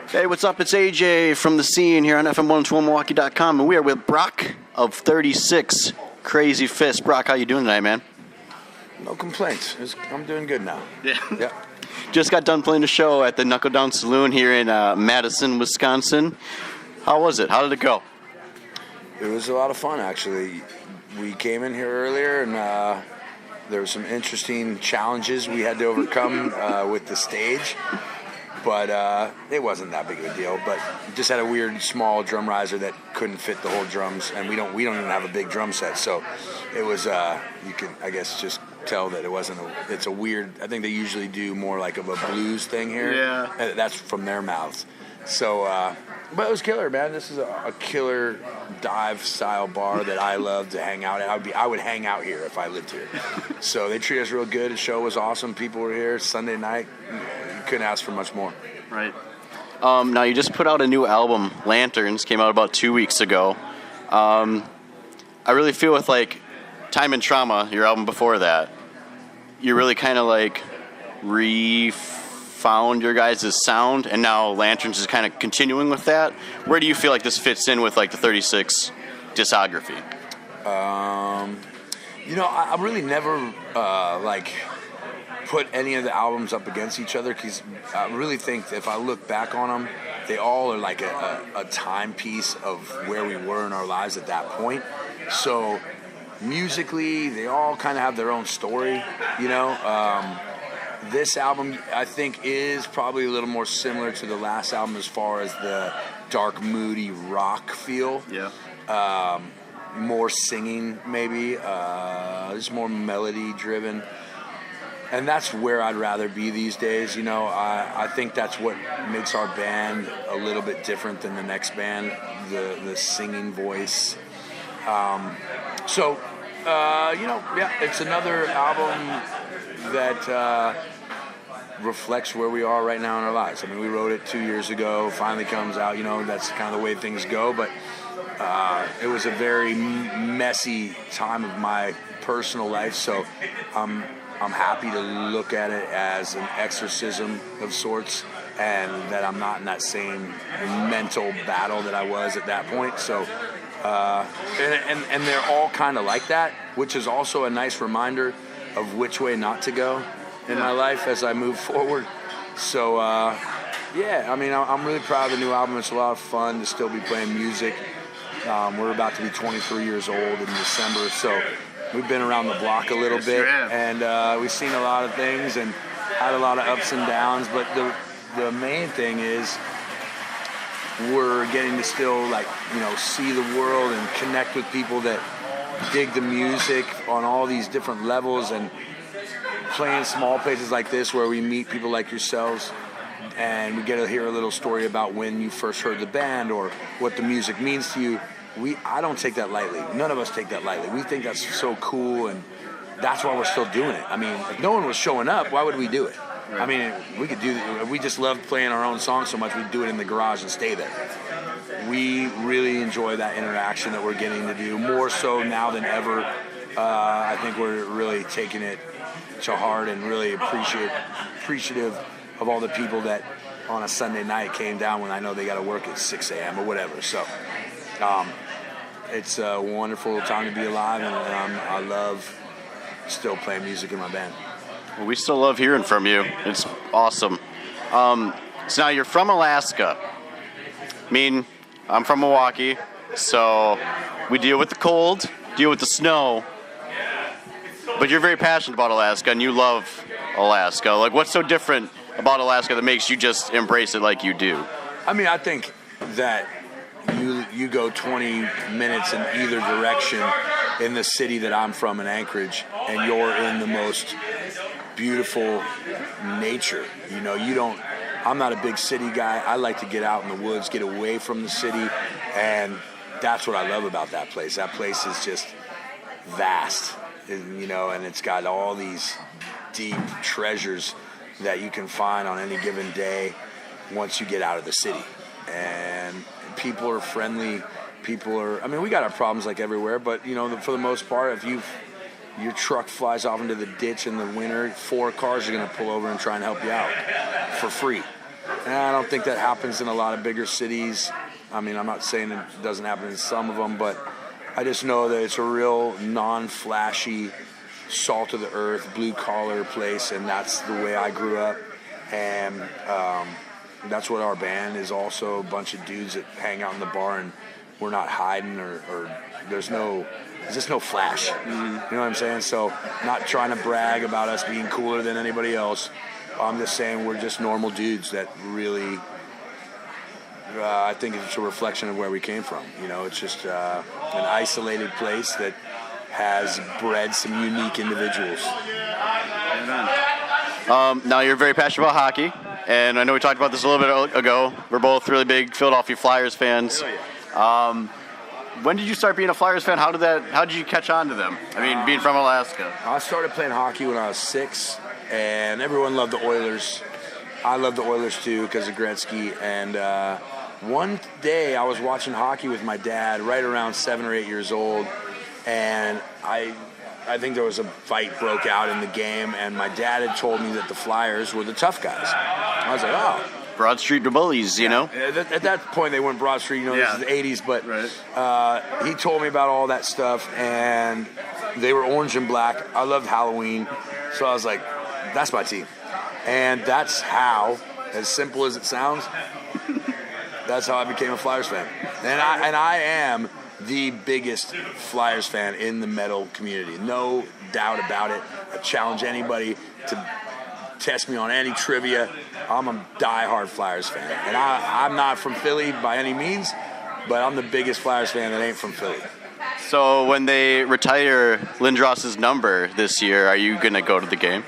Hey, what's up? It's AJ from the scene here on FM112Milwaukee.com, and we are with Brock of 36 Crazyfists. Brock, how you doing tonight, man? No complaints. I'm doing good now. Yeah. Just got done playing a show at the Knuckle Saloon here in Madison, Wisconsin. How was it? How did it go? It was a lot of fun, actually. We came in here earlier, and there were some interesting challenges we had to overcome with the stage. But it wasn't that big of a deal. But just had a weird small drum riser that couldn't fit the whole drums, and we don't even have a big drum set. So it was you can, I guess, just tell that it wasn't. It's a weird. I think they usually do more like of a blues thing here. Yeah. And that's from their mouths. So, but it was killer, man. This is a killer dive style bar that I love to hang out at. I would hang out here if I lived here. So they treat us real good. The show was awesome. People were here Sunday night. Couldn't ask for much more. Right. Now, you just put out a new album, Lanterns, came out about 2 weeks ago. I really feel with, like, Time and Trauma, your album before that, you really kind of, like, refound your guys' sound, and now Lanterns is kind of continuing with that. Where do you feel like this fits in with, like, the 36 discography? I really never, put any of the albums up against each other, because I really think that if I look back on them, they all are like a timepiece of where we were in our lives at that point. So musically, they all kind of have their own story, you know. This album, I think, is probably a little more similar to the last album as far as the dark, moody rock feel. Yeah. More singing, maybe. Just more melody-driven. And that's where I'd rather be these days. You know, I think that's what makes our band a little bit different than the next band, the singing voice. It's another album that reflects where we are right now in our lives. I mean, we wrote it 2 years ago, finally comes out, you know, that's kind of the way things go. But it was a very messy time of my personal life, so I'm happy to look at it as an exorcism of sorts, and that I'm not in that same mental battle that I was at that point. So, and they're all kind of like that, which is also a nice reminder of which way not to go in my life as I move forward. So, I'm really proud of the new album. It's a lot of fun to still be playing music. We're about to be 23 years old in December, so we've been around the block a little bit, and we've seen a lot of things and had a lot of ups and downs. But the main thing is we're getting to still, see the world and connect with people that dig the music on all these different levels, and playing small places like this where we meet people like yourselves, and we get to hear a little story about when you first heard the band or what the music means to you. I don't take that lightly. None of us take that lightly. We think that's so cool, and that's why we're still doing it. I mean, if no one was showing up, why would we do it? Right. I mean, we could do. If we just loved playing our own songs so much, we'd do it in the garage and stay there. We really enjoy that interaction that we're getting to do, more so now than ever. I think we're really taking it to heart and really appreciative of all the people that on a Sunday night came down when I know they got to work at 6 a.m. or whatever. So. It's a wonderful time to be alive, and I love still playing music in my band. Well, we still love hearing from you. It's awesome. So now you're from Alaska. I mean, I'm from Milwaukee, so we deal with the cold, deal with the snow, but you're very passionate about Alaska, and you love Alaska. Like, what's so different about Alaska that makes you just embrace it like you do? I mean, I think that you go 20 minutes in either direction in the city that I'm from in Anchorage, and you're in the most beautiful nature. You know, I'm not a big city guy. I like to get out in the woods, get away from the city, and that's what I love about that place. That place is just vast, and it's got all these deep treasures that you can find on any given day once you get out of the city. And people are friendly. We got our problems like everywhere, but, for the most part, if your truck flies off into the ditch in the winter, 4 cars are going to pull over and try and help you out for free. And I don't think that happens in a lot of bigger cities. I mean, I'm not saying it doesn't happen in some of them, but I just know that it's a real non-flashy, salt-of-the-earth, blue-collar place, and that's the way I grew up. And that's what our band is also, a bunch of dudes that hang out in the bar, and we're not hiding or there's just no flash. You know what I'm saying? So not trying to brag about us being cooler than anybody else. I'm just saying we're just normal dudes that really, I think it's a reflection of where we came from. You know, it's just an isolated place that has bred some unique individuals. Now you're very passionate about hockey, and I know we talked about this a little bit ago. We're both really big Philadelphia Flyers fans. When did you start being a Flyers fan? How did you catch on to them? I mean, being from Alaska. I started playing hockey when I was 6, and everyone loved the Oilers. I loved the Oilers too because of Gretzky. And one day I was watching hockey with my dad, right around 7 or 8 years old, and I think there was a fight broke out in the game, and my dad had told me that the Flyers were the tough guys. I was like, oh. Broad Street bullies, you know? At that point, they weren't Broad Street, this is the 80s, but he told me about all that stuff, and they were orange and black. I loved Halloween, so I was like, that's my team. And that's how, as simple as it sounds, that's how I became a Flyers fan. And I am the biggest Flyers fan in the metal community. No doubt about it. I challenge anybody to test me on any trivia. I'm a diehard Flyers fan. And I'm not from Philly by any means, but I'm the biggest Flyers fan that ain't from Philly. So when they retire Lindros' number this year, are you going to go to the game?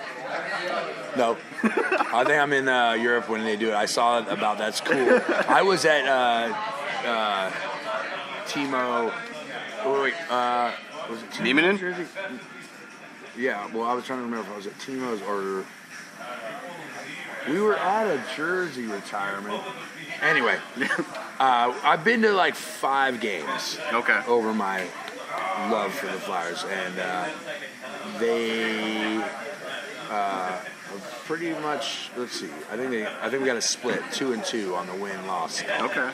No. I think I'm in Europe when they do it. I saw about that's cool. I was at Timo. Oh, wait, was it Timo? Jersey? Yeah, well, I was trying to remember if I was at Timo's or we were at a Jersey retirement. Anyway, I've been to like 5 games. Okay. Over my love for the Flyers, and they pretty much. Let's see. I think we got a split 2-2 on the win-loss. Okay.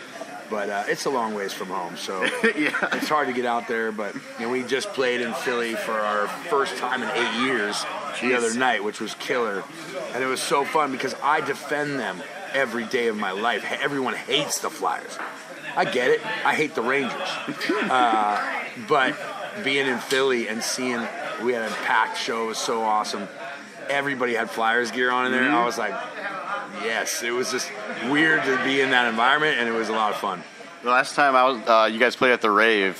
But it's a long ways from home, so it's hard to get out there. But we just played in Philly for our first time in 8 years the other night, which was killer. And it was so fun because I defend them every day of my life. Everyone hates the Flyers. I get it. I hate the Rangers. But being in Philly and seeing we had a packed show was so awesome. Everybody had Flyers gear on in there. I was like, yes, it was just weird to be in that environment, and it was a lot of fun. The last time I was, you guys played at the Rave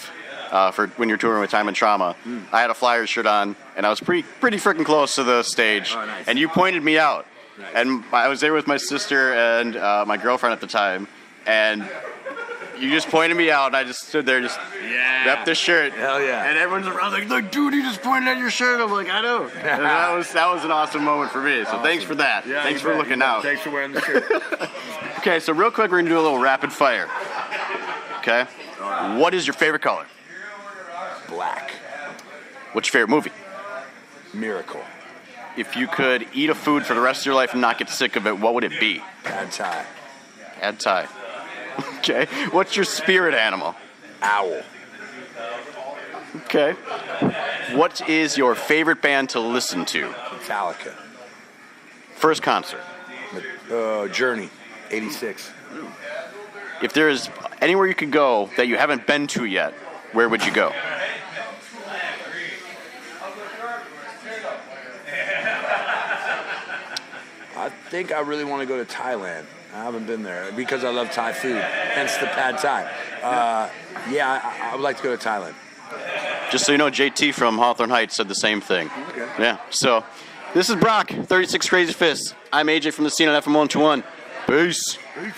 for when you're touring with Time and Trauma. I had a Flyers shirt on, and I was pretty freaking close to the stage. Oh, nice. And you pointed me out. Nice. And I was there with my sister and my girlfriend at the time, and you just pointed me out, and I just stood there, just rep this shirt. Hell yeah! And everyone's around like, dude, you just pointed at your shirt. I'm like, I know. And that was an awesome moment for me. So awesome. Thanks for that. Yeah, thanks for looking out. Thanks for wearing the shirt. Okay, so real quick, we're gonna do a little rapid fire. Okay. What is your favorite color? Black. What's your favorite movie? Miracle. If you could eat a food for the rest of your life and not get sick of it, what would it be? Pad Thai. Pad Thai. Okay. What's your spirit animal? Owl. Okay. What is your favorite band to listen to? Metallica. First concert? Journey. 86. If there is anywhere you could go that you haven't been to yet, where would you go? I think I really want to go to Thailand. I haven't been there because I love Thai food, hence the Pad Thai. I would like to go to Thailand. Just so you know, JT from Hawthorne Heights said the same thing. Okay. Yeah, so this is Brock, 36 Crazy Fists. I'm AJ from the scene on FM 121. Peace. Peace.